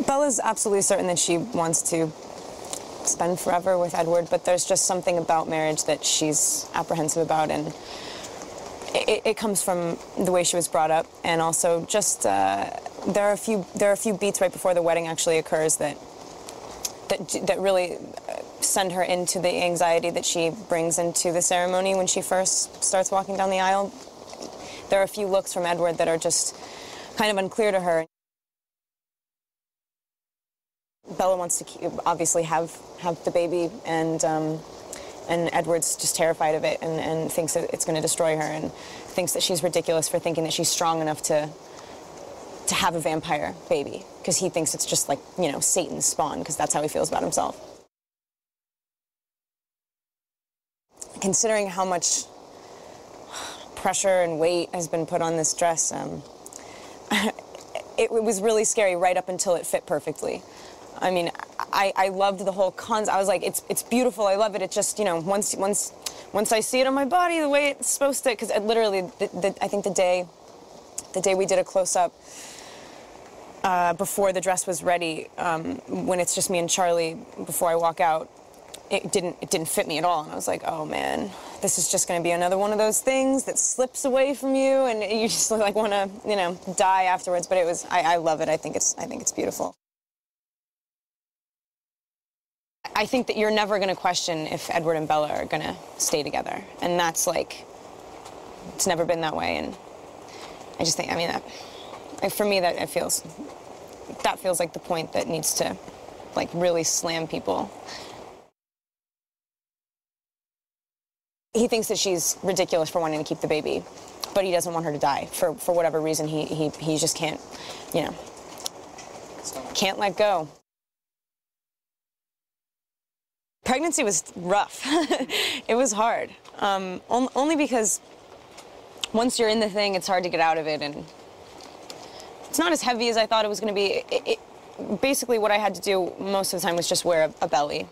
Bella's absolutely certain that she wants to spend forever with Edward, but there's just something about marriage that she's apprehensive about, and it comes from the way she was brought up, and also just there are a few beats right before the wedding actually occurs that really send her into the anxiety that she brings into the ceremony when she first starts walking down the aisle. There are a few looks from Edward that are just kind of unclear to her. Bella wants to obviously have the baby, and Edward's just terrified of it and thinks that it's going to destroy her, and thinks that she's ridiculous for thinking that she's strong enough to have a vampire baby, because he thinks it's just like, you know, Satan's spawn, because that's how he feels about himself. Considering how much pressure and weight has been put on this dress, it was really scary right up until it fit perfectly. I mean, I loved the whole I was like, it's beautiful, I love it. It's just, you know, once I see it on my body the way it's supposed to, because literally, I think the day we did a close-up before the dress was ready, when it's just me and Charlie before I walk out, it didn't fit me at all, and I was like, oh man, this is just going to be another one of those things that slips away from you, and you just like want to, you know, die afterwards. But it was, I love it. I think it's beautiful. I think that you're never going to question if Edward and Bella are going to stay together, and that's like, it's never been that way, and I just think, I mean, for me, that feels like the point that needs to, like, really slam people. He thinks that she's ridiculous for wanting to keep the baby, but he doesn't want her to die for whatever reason. He just can't, you know, can't let go. Pregnancy was rough. It was hard. Only because once you're in the thing, it's hard to get out of it, and it's not as heavy as I thought it was going to be. Basically, what I had to do most of the time was just wear a belly.